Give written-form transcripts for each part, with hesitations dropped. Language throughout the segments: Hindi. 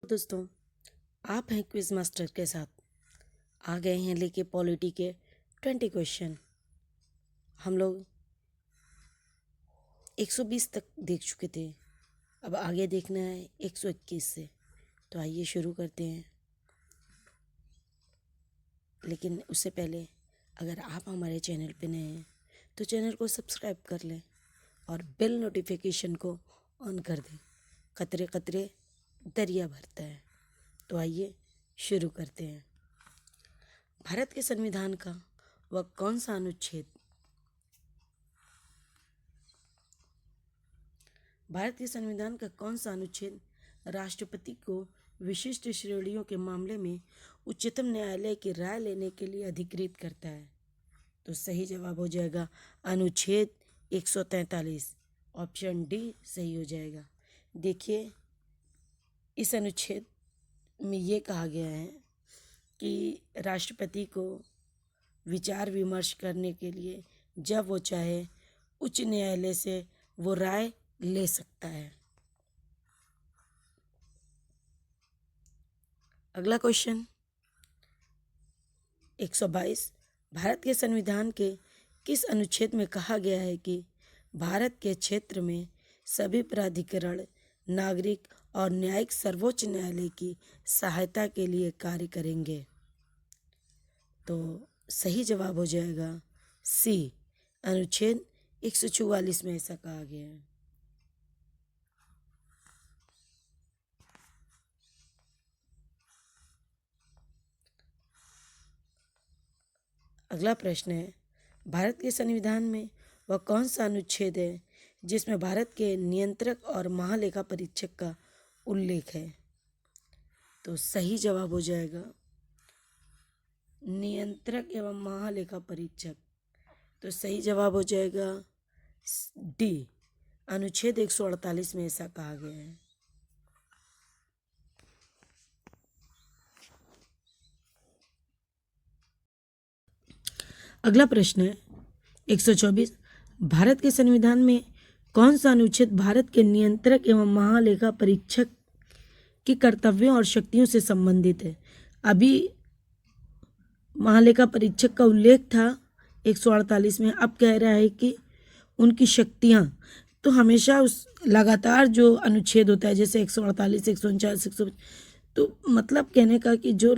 दोस्तों, आप हैं क्विज मास्टर के साथ। आ गए हैं लेके पॉलिटी के 20 क्वेश्चन। हम लोग 120 तक देख चुके थे, अब आगे देखना है 121 से। तो आइए शुरू करते हैं। लेकिन उससे पहले अगर आप हमारे चैनल पे नए हैं तो चैनल को सब्सक्राइब कर लें और बेल नोटिफिकेशन को ऑन कर दें। कतरे कतरे दरिया भरता है। तो आइए शुरू करते हैं। भारत के संविधान का वह कौन सा अनुच्छेद भारत के संविधान का कौन सा अनुच्छेद राष्ट्रपति को विशिष्ट श्रेणियों के मामले में उच्चतम न्यायालय की राय लेने के लिए अधिकृत करता है? तो सही जवाब हो जाएगा अनुच्छेद 143। ऑप्शन डी सही हो जाएगा। देखिए, इस अनुच्छेद में ये कहा गया है कि राष्ट्रपति को विचार विमर्श करने के लिए जब वो चाहे उच्च न्यायालय से वो राय ले सकता है। अगला क्वेश्चन 122। भारत के संविधान के किस अनुच्छेद में कहा गया है कि भारत के क्षेत्र में सभी प्राधिकरण नागरिक और न्यायिक सर्वोच्च न्यायालय की सहायता के लिए कार्य करेंगे? तो सही जवाब हो जाएगा सी, अनुच्छेद 144 में ऐसा कहा गया है। अगला प्रश्न है, भारत के संविधान में वह कौन सा अनुच्छेद है जिसमें भारत के नियंत्रक और महालेखा परीक्षक का उल्लेख है? तो सही जवाब हो जाएगा नियंत्रक एवं महालेखा परीक्षक। तो सही जवाब हो जाएगा डी, अनुच्छेद 148 में ऐसा कहा गया है। अगला प्रश्न है 124। भारत के संविधान में कौन सा अनुच्छेद भारत के नियंत्रक एवं महालेखा परीक्षक की कर्तव्यों और शक्तियों से संबंधित है? अभी महालेखा परीक्षक का उल्लेख था 148 में, अब कह रहा है कि उनकी शक्तियां। तो हमेशा उस लगातार जो अनुच्छेद होता है जैसे 148, 149, 100, तो मतलब कहने का कि जो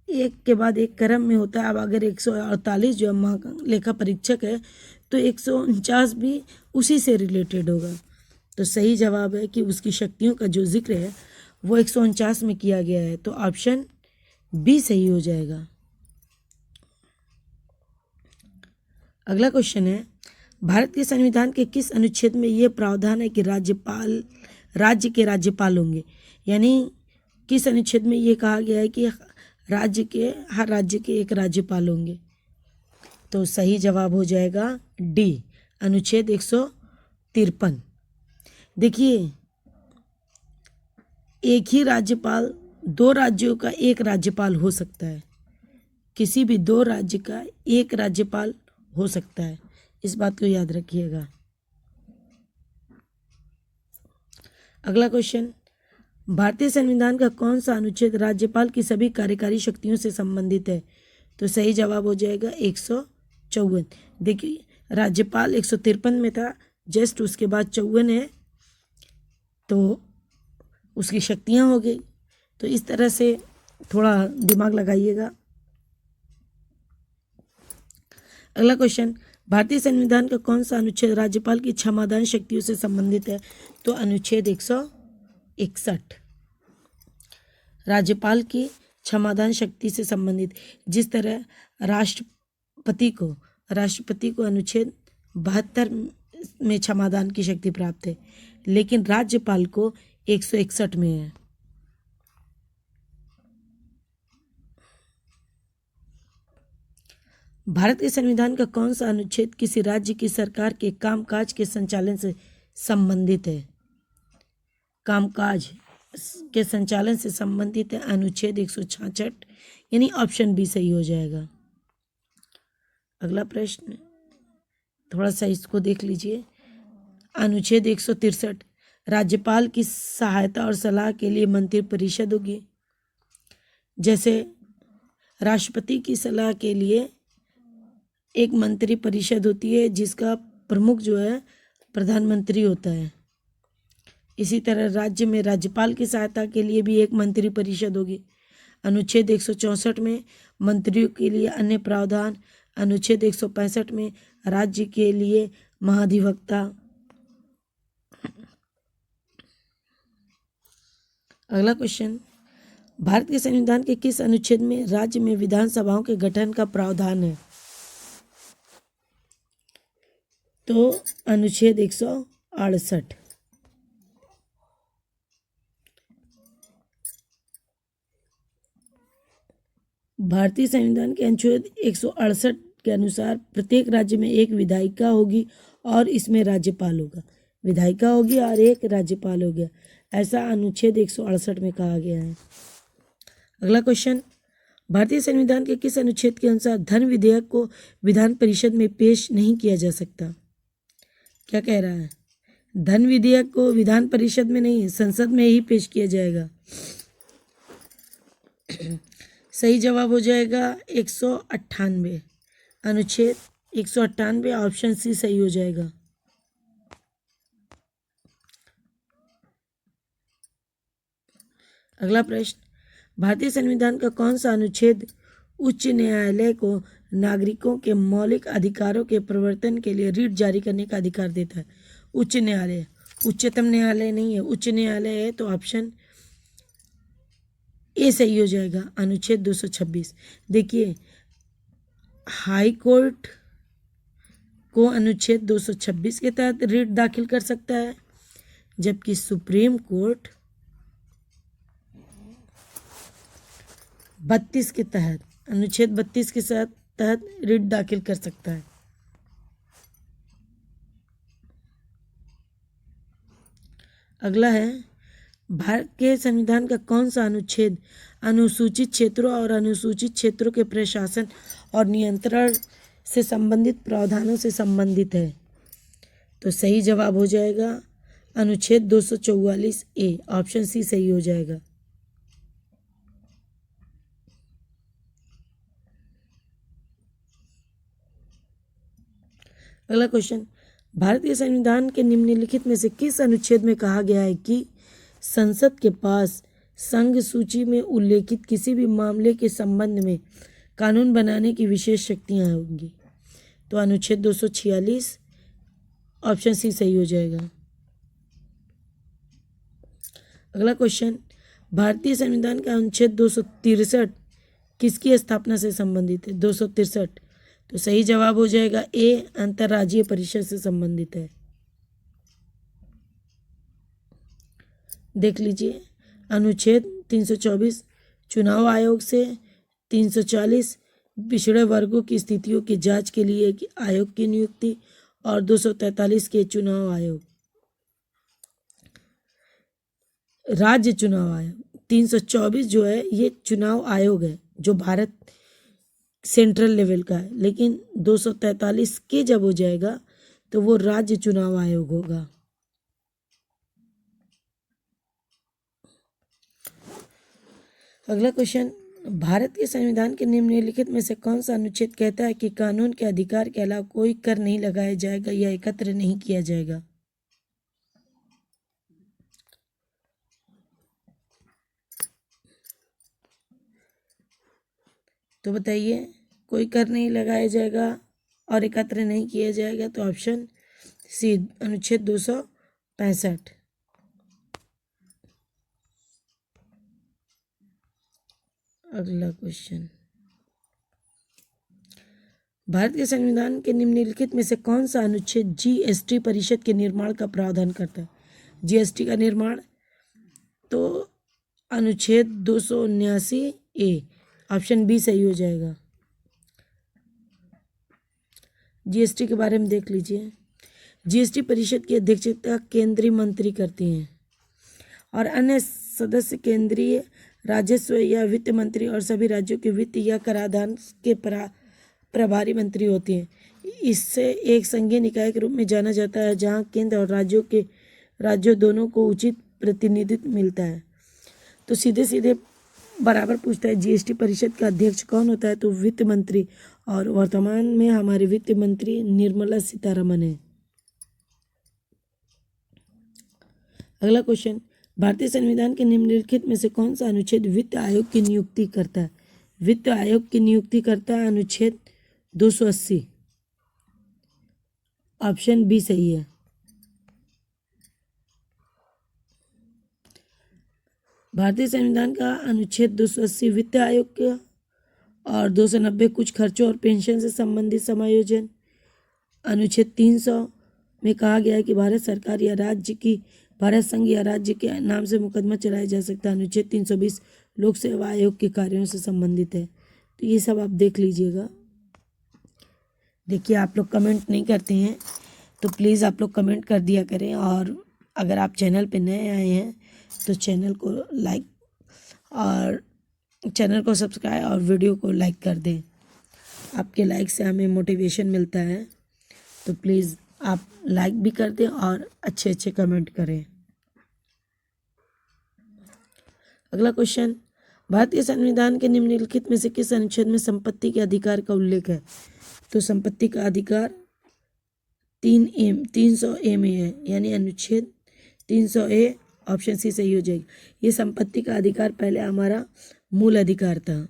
एक के बाद एक क्रम में होता है। अब अगर 148 जो महालेखा परीक्षक है तो 149 भी उसी से रिलेटेड होगा। तो सही जवाब है कि उसकी शक्तियों का जो जिक्र है वो 149 में किया गया है। तो ऑप्शन बी सही हो जाएगा। अगला क्वेश्चन है, भारत के संविधान के किस अनुच्छेद में ये प्रावधान है कि राज्यपाल राज्य के राज्यपाल होंगे? यानी किस अनुच्छेद में ये कहा गया है कि हर राज्य के एक राज्यपाल होंगे? तो सही जवाब हो जाएगा डी, अनुच्छेद 153। देखिए, एक ही राज्यपाल दो राज्यों का एक राज्यपाल हो सकता है। किसी भी दो राज्य का एक राज्यपाल हो सकता है, इस बात को याद रखिएगा। अगला क्वेश्चन, भारतीय संविधान का कौन सा अनुच्छेद राज्यपाल की सभी कार्यकारी शक्तियों से संबंधित है? तो सही जवाब हो जाएगा 154। देखिए, राज्यपाल 153 में था, जस्ट उसके बाद 54 है, तो उसकी शक्तियां हो गई। तो इस तरह से थोड़ा दिमाग लगाइएगा। अगला क्वेश्चन, भारतीय संविधान का कौन सा अनुच्छेद राज्यपाल की क्षमादान शक्तियों से संबंधित है? तो अनुच्छेद 161 राज्यपाल की क्षमादान शक्ति से संबंधित। जिस तरह राष्ट्रपति को अनुच्छेद 72 में क्षमादान की शक्ति प्राप्त है, लेकिन राज्यपाल को 161 में है। भारत के संविधान का कौन सा अनुच्छेद किसी राज्य की सरकार के कामकाज के संचालन से संबंधित है? कामकाज के संचालन से संबंधित है अनुच्छेद 166, यानी ऑप्शन बी सही हो जाएगा। अगला प्रश्न, थोड़ा सा इसको देख लीजिए। अनुच्छेद 163 राज्यपाल की सहायता और सलाह के लिए मंत्रिपरिषद होगी। जैसे राष्ट्रपति की सलाह के लिए एक मंत्रिपरिषद होती है जिसका प्रमुख जो है प्रधानमंत्री होता है। इसी तरह राज्य में राज्यपाल की सहायता के लिए भी एक मंत्रिपरिषद होगी। अनुच्छेद 164 में मंत्रियों के लिए अन्य प्रावधान, अनुच्छेद 165 में राज्य के लिए महाधिवक्ता। अगला क्वेश्चन, भारत के संविधान के किस अनुच्छेद में राज्य में विधानसभाओं के गठन का प्रावधान है? तो अनुच्छेद 168। भारतीय संविधान के अनुच्छेद 168 के अनुसार प्रत्येक राज्य में एक विधायिका होगी और इसमें राज्यपाल होगा। विधायिका होगी और एक राज्यपाल हो गया, ऐसा अनुच्छेद 168 में कहा गया है। अगला क्वेश्चन, भारतीय संविधान के किस अनुच्छेद के अनुसार धन विधेयक को विधान परिषद में पेश नहीं किया जा सकता? क्या कह रहा है? धन विधेयक को विधान परिषद में नहीं, संसद में ही पेश किया जाएगा। सही जवाब हो जाएगा 198, अनुच्छेद 198, ऑप्शन सी सही हो जाएगा। अगला प्रश्न, भारतीय संविधान का कौन सा अनुच्छेद उच्च न्यायालय को नागरिकों के मौलिक अधिकारों के प्रवर्तन के लिए रिट जारी करने का अधिकार देता है? उच्च न्यायालय, उच्चतम न्यायालय नहीं है, उच्च न्यायालय है, तो ऑप्शन ए सही हो जाएगा, अनुच्छेद 226। देखिए, हाई कोर्ट को अनुच्छेद 226 के तहत रिट दाखिल कर सकता है, जबकि सुप्रीम कोर्ट 32 के तहत, अनुच्छेद 32 के तहत रिट दाखिल कर सकता है। अगला है, भारत के संविधान का कौन सा अनुच्छेद अनुसूचित क्षेत्रों और अनुसूचित क्षेत्रों के प्रशासन और नियंत्रण से संबंधित प्रावधानों से संबंधित है? तो सही जवाब हो जाएगा अनुच्छेद 244 ए, ऑप्शन सी सही हो जाएगा। अगला क्वेश्चन, भारतीय संविधान के निम्नलिखित में से किस अनुच्छेद में कहा गया है कि संसद के पास संघ सूची में उल्लेखित किसी भी मामले के संबंध में कानून बनाने की विशेष शक्तियां होंगी? तो अनुच्छेद 246, ऑप्शन सी सही हो जाएगा। अगला क्वेश्चन, भारतीय संविधान का अनुच्छेद 263 किसकी स्थापना से संबंधित है? 263, तो सही जवाब हो जाएगा ए, अंतर्राज्यीय परिषद से संबंधित है। देख लीजिए, अनुच्छेद 324 चुनाव आयोग से, 340 पिछड़े वर्गों की स्थितियों की जांच के लिए आयोग की नियुक्ति, और 243 के चुनाव आयोग, राज्य चुनाव आयोग। 324 जो है ये चुनाव आयोग है जो भारत सेंट्रल लेवल का है, लेकिन 243 के जब हो जाएगा तो वो राज्य चुनाव आयोग होगा। अगला क्वेश्चन, भारत के संविधान के निम्नलिखित में से कौन सा अनुच्छेद कहता है कि कानून के अधिकार के अलावा कोई कर नहीं लगाया जाएगा या एकत्र नहीं किया जाएगा? तो बताइए, कोई कर नहीं लगाया जाएगा और एकत्र नहीं किया जाएगा, तो ऑप्शन सी, अनुच्छेद 265। अगला क्वेश्चन, भारत के संविधान के निम्नलिखित में से कौन सा अनुच्छेद जीएसटी परिषद के निर्माण का प्रावधान करता है? जीएसटी का निर्माण, तो अनुच्छेद 279 ए, ऑप्शन बी सही हो जाएगा। जीएसटी के बारे में देख लीजिए, जीएसटी परिषद की अध्यक्षता केंद्रीय मंत्री करती हैं और अन्य सदस्य केंद्रीय राजस्व या वित्त मंत्री और सभी राज्यों के वित्त या कराधान के प्रभारी मंत्री होते हैं। इससे एक संघीय निकाय के रूप में जाना जाता है, जहां केंद्र और राज्यों के राज्यों दोनों को उचित प्रतिनिधित्व मिलता है। तो सीधे सीधे बराबर पूछता है जीएसटी परिषद का अध्यक्ष कौन होता है, तो वित्त मंत्री, और वर्तमान में हमारे वित्त मंत्री निर्मला सीतारमण है। अगला क्वेश्चन, भारतीय संविधान के निम्नलिखित में से कौन सा अनुच्छेद वित्त आयोग की नियुक्ति करता है? वित्त आयोग की नियुक्ति करता है अनुच्छेद 280। ऑप्शन बी सही है। भारतीय संविधान का अनुच्छेद 280 वित्त आयोग का, और 290 कुछ खर्चों और पेंशन से संबंधित समायोजन। अनुच्छेद 300 में कहा गया है कि भारत सरकार या राज्य की, भारत संघ या राज्य के नाम से मुकदमा चलाया जा सकता है। अनुच्छेद 320 लोक सेवा आयोग के कार्यों से संबंधित है। तो ये सब आप देख लीजिएगा। देखिए, आप लोग कमेंट नहीं करते हैं तो प्लीज़ आप लोग कमेंट कर दिया करें, और अगर आप चैनल पे नए आए हैं तो चैनल को लाइक और चैनल को सब्सक्राइब और वीडियो को लाइक कर दें। आपके लाइक से हमें मोटिवेशन मिलता है, तो प्लीज़ आप लाइक भी कर दें और अच्छे अच्छे कमेंट करें। अगला क्वेश्चन, भारतीय संविधान के निम्नलिखित में से किस अनुच्छेद में संपत्ति के अधिकार का उल्लेख है? तो संपत्ति का अधिकार 300A में है, यानी अनुच्छेद 300A ऑप्शन सी सही हो जाएगी। ये संपत्ति का अधिकार पहले हमारा मूल अधिकार था,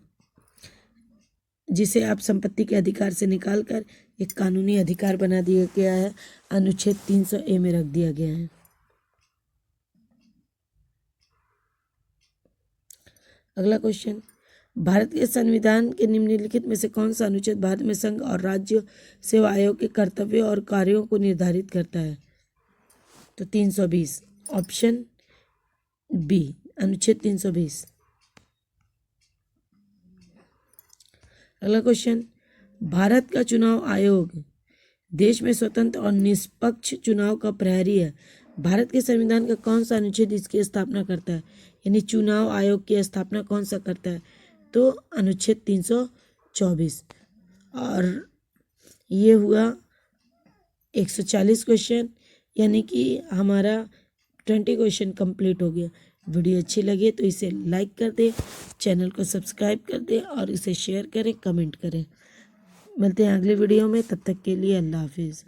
जिसे आप संपत्ति के अधिकार से निकालकर एक कानूनी अधिकार बना दिया गया है, अनुच्छेद 300A में रख दिया गया है। अगला क्वेश्चन, भारत के संविधान के निम्नलिखित में से कौन सा अनुच्छेद भारत में संघ और राज्य सेवा आयोग के कर्तव्यों और कार्यों को निर्धारित करता है? तो 320 ऑप्शन बी, अनुच्छेद 320। अगला क्वेश्चन, भारत का चुनाव आयोग देश में स्वतंत्र और निष्पक्ष चुनाव का प्रहरी है। भारत के संविधान का कौन सा अनुच्छेद इसकी स्थापना करता है? यानी चुनाव आयोग की स्थापना कौन सा करता है? तो अनुच्छेद 324। और ये हुआ 140 क्वेश्चन, यानी कि हमारा 20 क्वेश्चन कंप्लीट हो गया। वीडियो अच्छी लगे तो इसे लाइक कर दें, चैनल को सब्सक्राइब कर दें और इसे शेयर करें, कमेंट करें। मिलते हैं अगले वीडियो में, तब तक के लिए अल्लाह हाफिज़।